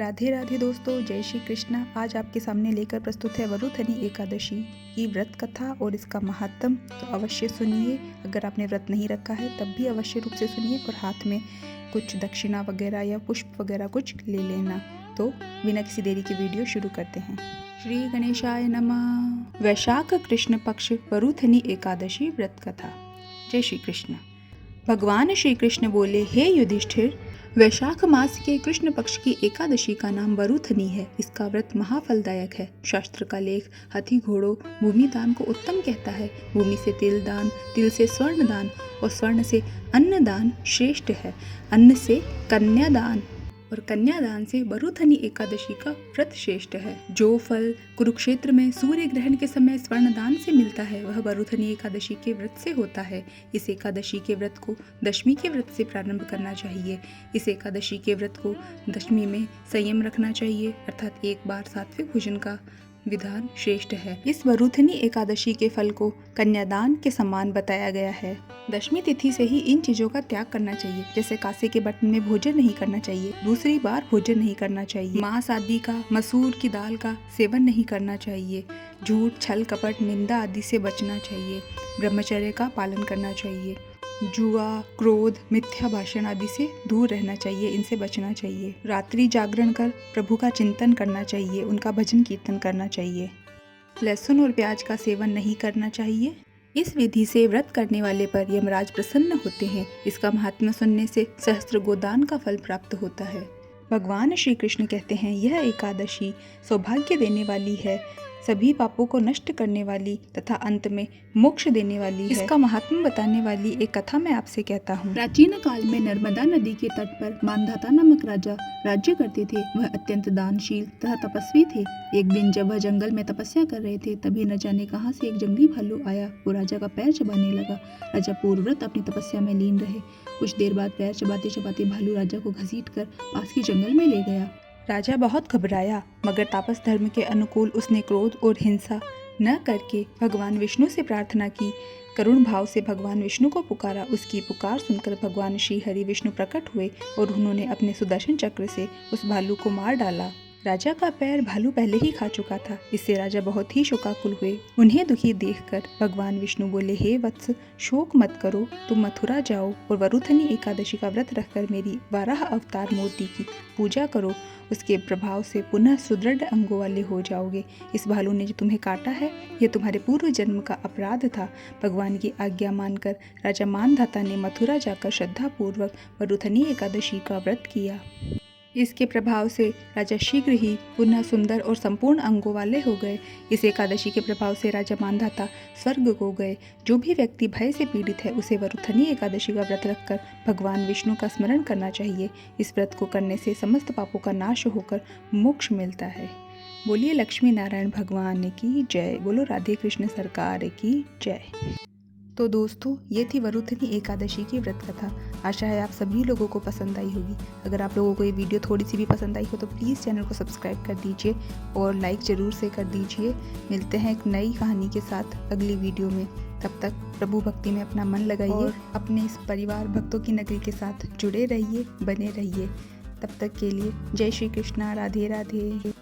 राधे राधे दोस्तों, जय श्री कृष्णा। आज आपके सामने लेकर प्रस्तुत है वरुथनी एकादशी की व्रत कथा और इसका महात्म। तो अवश्य सुनिए। अगर आपने व्रत नहीं रखा है तब भी अवश्य रूप से सुनिए और हाथ में कुछ दक्षिणा वगैरह या पुष्प वगैरह कुछ ले लेना। तो बिना किसी देरी के वीडियो शुरू करते हैं। श्री गणेशाय नमः। वैशाख कृष्ण पक्ष वरुथनी एकादशी व्रत कथा। जय श्री कृष्ण। भगवान श्री कृष्ण बोले, हे युधिष्ठिर, वैशाख मास के कृष्ण पक्ष की एकादशी का नाम वरुथनी है। इसका व्रत महाफलदायक है। शास्त्र का लेख हाथी घोड़ों भूमि दान को उत्तम कहता है। भूमि से तिल दान, तिल से स्वर्ण दान और स्वर्ण से अन्न दान श्रेष्ठ है। अन्न से कन्यादान और कन्यादान से वरुथनी एकादशी का व्रत श्रेष्ठ है। जो फल कुरुक्षेत्र में सूर्य ग्रहण के समय स्वर्ण दान से मिलता है वह वरुथनी एकादशी के व्रत से होता है। इस एकादशी के व्रत को दशमी के व्रत से प्रारंभ करना चाहिए। इस एकादशी के व्रत को दशमी में संयम रखना चाहिए, अर्थात एक बार सात्विक भोजन का विधान श्रेष्ठ है। इस वरुथनी एकादशी के फल को कन्यादान के समान बताया गया है। दशमी तिथि से ही इन चीजों का त्याग करना चाहिए, जैसे कांसे के बर्तन में भोजन नहीं करना चाहिए, दूसरी बार भोजन नहीं करना चाहिए, मांस आदि का, मसूर की दाल का सेवन नहीं करना चाहिए, झूठ छल कपट निंदा आदि से बचना चाहिए, ब्रह्मचर्य का पालन करना चाहिए, जुआ क्रोध मिथ्या भाषण आदि से दूर रहना चाहिए, इनसे बचना चाहिए। रात्रि जागरण कर प्रभु का चिंतन करना चाहिए, उनका भजन कीर्तन करना चाहिए। लहसुन और प्याज का सेवन नहीं करना चाहिए। इस विधि से व्रत करने वाले पर यमराज प्रसन्न होते हैं। इसका महात्म्य सुनने से सहस्त्र गोदान का फल प्राप्त होता है। भगवान श्री कृष्ण कहते हैं, यह एकादशी सौभाग्य देने वाली है, सभी पापों को नष्ट करने वाली तथा अंत में मोक्ष देने वाली है। इसका महात्म्य बताने वाली एक कथा मैं आपसे कहता हूँ। प्राचीन काल में नर्मदा नदी के तट पर मानधाता नामक राजा राज्य करते थे। वह अत्यंत दानशील तथा तपस्वी थे। एक दिन जब वह जंगल में तपस्या कर रहे थे, तभी न जाने कहां से एक जंगली भालू आया। वो राजा का पैर चबाने लगा। राजा पूर्वव्रत अपनी तपस्या में लीन रहे। कुछ देर बाद पैर चबाते चबाते भालू राजा को घसीट कर पास के जंगल में ले गया। राजा बहुत घबराया, मगर तापस धर्म के अनुकूल उसने क्रोध और हिंसा न करके भगवान विष्णु से प्रार्थना की। करुण भाव से भगवान विष्णु को पुकारा। उसकी पुकार सुनकर भगवान श्री हरि विष्णु प्रकट हुए और उन्होंने अपने सुदर्शन चक्र से उस भालू को मार डाला। राजा का पैर भालू पहले ही खा चुका था। इससे राजा बहुत ही शोकाकुल हुए। उन्हें दुखी देखकर भगवान विष्णु बोले, हे वत्स, शोक मत करो, तुम मथुरा जाओ और वरुथनी एकादशी का व्रत रखकर मेरी 12 अवतार मूर्ति की पूजा करो। उसके प्रभाव से पुनः सुदृढ़ अंगों वाले हो जाओगे। इस भालू ने जो तुम्हें काटा है, यह तुम्हारे पूर्व जन्म का अपराध था। भगवान की आज्ञा मानकर राजा मानधाता ने मथुरा जाकर श्रद्धा पूर्वक वरुथनी एकादशी का व्रत किया। इसके प्रभाव से राजा शीघ्र ही पुनः सुंदर और संपूर्ण अंगों वाले हो गए। इस एकादशी के प्रभाव से राजा मानधाता स्वर्ग को गए। जो भी व्यक्ति भय से पीड़ित है उसे वरुथनी एकादशी का व्रत रखकर भगवान विष्णु का स्मरण करना चाहिए। इस व्रत को करने से समस्त पापों का नाश होकर मोक्ष मिलता है। बोलिए लक्ष्मी नारायण भगवान की जय। बोलो राधे कृष्ण सरकार की जय। तो दोस्तों, ये थी वरुथनी एकादशी की व्रत कथा। आशा है आप सभी लोगों को पसंद आई होगी। अगर आप लोगों को ये वीडियो थोड़ी सी भी पसंद आई हो तो प्लीज़ चैनल को सब्सक्राइब कर दीजिए और लाइक ज़रूर से कर दीजिए। मिलते हैं एक नई कहानी के साथ अगली वीडियो में। तब तक प्रभु भक्ति में अपना मन लगाइए और अपने इस परिवार भक्तों की नगरी के साथ जुड़े रहिए, बने रहिए। तब तक के लिए जय श्री कृष्णा, राधे राधे।